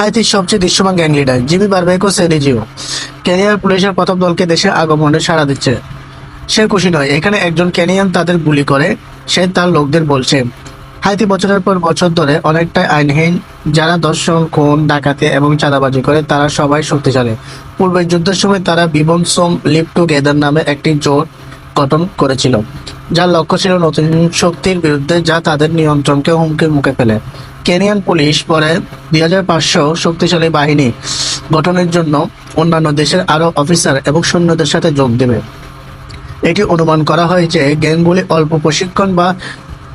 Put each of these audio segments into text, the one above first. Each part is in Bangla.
হাইতির সবচেয়ে দৃশ্যমান গ্যাং লিডার জিমি বারবেকো সেলিজিও কেনিয়ার পুলিশের প্রথম দলকে দেশে আগমনে সাড়া দিচ্ছে। সে খুশি নয়, এখানে একজন কেনিয়ান তাদের গুলি করে। সে তার লোকদের বলছে, হাইতি বছরের পর বছর ধরে অনেকটাই আইনহীন। যারা দর্শন, খুন, ডাকাতি এবং চাঁদাবাজি করে তারা সবাই শক্তিশালী। পূর্বের যুদ্ধের সময় তারা বিবনসোম লিভ টুগেদার নামে একটি জোট গঠন করেছিল, যার লক্ষ্য ছিল নতুন শক্তির বিরুদ্ধে যা তাদের নিয়ন্ত্রণকে হুমকির মুখে ফেলে। কেনিয়ান পুলিশ পরে 2500 শক্তিশালী বাহিনী গঠনের জন্য অন্যান্য দেশের আরও অফিসার এবং সৈন্যদের সাথে যোগ দেবে। এটি অনুমান করা হয় যে গ্যাংগুলি অল্প প্রশিক্ষণ বা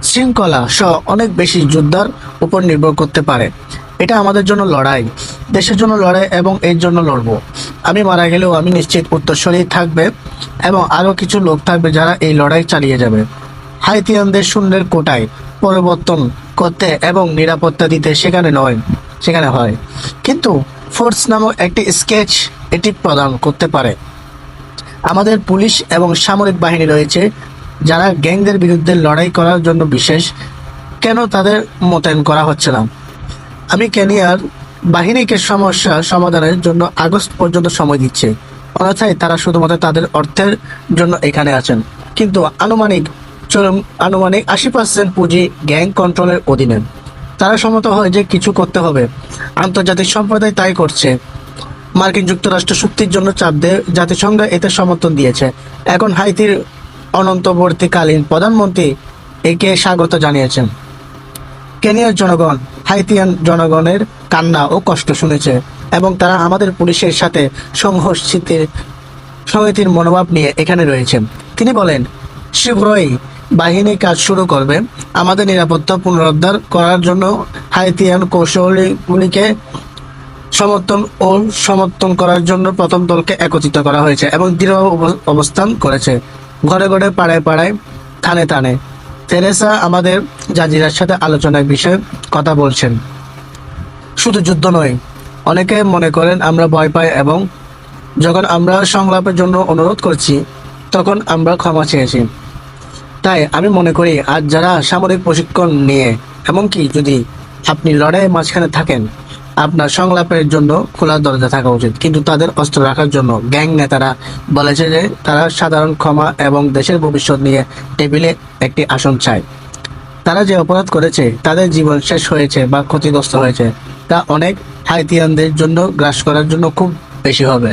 শৃঙ্খলা সহ অনেক বেশি যোদ্ধার উপর নির্ভর করতে পারে। এটা আমাদের জন্য লড়াই, দেশের জন্য লড়াই এবং এর জন্য লড়বো। আমি মারা গেলেও আমি নিশ্চিত উত্তরসূরি থাকবে এবং আরও কিছু লোক থাকবে যারা এই লড়াই চালিয়ে যাবে। হাইতিয়ানদের শূন্যের কোটায় পরিবর্তন করতে এবং নিরাপত্তা দিতে সেখানে হয়, কিন্তু ফোর্স নামক একটি স্কেচ এটি প্রদান করতে পারে। আমাদের পুলিশ এবং সামরিক বাহিনী রয়েছে যারা গ্যাংদের বিরুদ্ধে লড়াই করার জন্য বিশেষ। কেন তাদের মোতায়েন করা হচ্ছে না? আমি কেনিয়ার বাহিনীকে সমস্যা সমাধানের জন্য আগস্ট পর্যন্ত সময় দিচ্ছি, অন্যথায় তারা শুধুমাত্র তাদের অর্থের জন্য এখানে আছেন। কিন্তু আনুমানিক 80% পুঁজি গ্যাং কন্ট্রোলের অধীনে। তারা সম্মত হয় যে কিছু করতে হবে। আন্তর্জাতিক সম্প্রদায় তাই করছে। মার্কিন যুক্তরাষ্ট্র চুক্তির জন্য চাপ দেয়, জাতিসংঘ এতে সমর্থন দিয়েছে। এখন হাইতির অনন্তবর্তীকালীন প্রধানমন্ত্রী একে স্বাগত জানিয়েছেন। কেনিয়ার জনগণ হাইতিয়ান জনগণের কান্না ও কষ্ট শুনেছে এবং তারা আমাদের পুলিশের সাথে সংহতির মনোভাব নিয়ে এখানে রয়েছে। তিনি বলেন, শীঘ্রই বাহিনী কাজ শুরু করবে। আমাদের নিরাপত্তা পুনরুদ্ধার করার জন্য হাইতিয়ান কৌশলীগুলিকে সমর্থন করার জন্য প্রথম দলকে একত্রিত করা হয়েছে এবং দৃঢ় অবস্থান করেছে। ঘরে ঘরে, পাড়ায় পাড়ায়, থানে থানে। তেরেসা আমাদের জাজিরার সাথে আলোচনার বিষয়ে কথা বলছেন। শুধু যুদ্ধ নয়, অনেকে মনে করেন আমরা ভয় পাই এবং যখন আমরা সংলাপের জন্য অনুরোধ করছি তখন আমরা ক্ষমা চেয়েছি। তাই আমি মনে করি আজ যারা সামরিক প্রশিক্ষণ নিয়ে, এমনকি যদি আপনি লড়াইয়ের মাঝখানে থাকেন, আপনার সংলাপের জন্য খোলা দরজা থাকা উচিত। কিন্তু তাদের অস্ত্র রাখার জন্য গ্যাং নেতারা বলেছে যে তারা সাধারণ ক্ষমা এবং দেশের ভবিষ্যৎ নিয়ে টেবিলে একটি আসন চায়। তারা যে অপরাধ করেছে, তাদের জীবন শেষ হয়েছে বা ক্ষতিগ্রস্ত হয়েছে, তা অনেক হাইতিয়ানদের জন্য গ্রাস করার জন্য খুব বেশি হবে।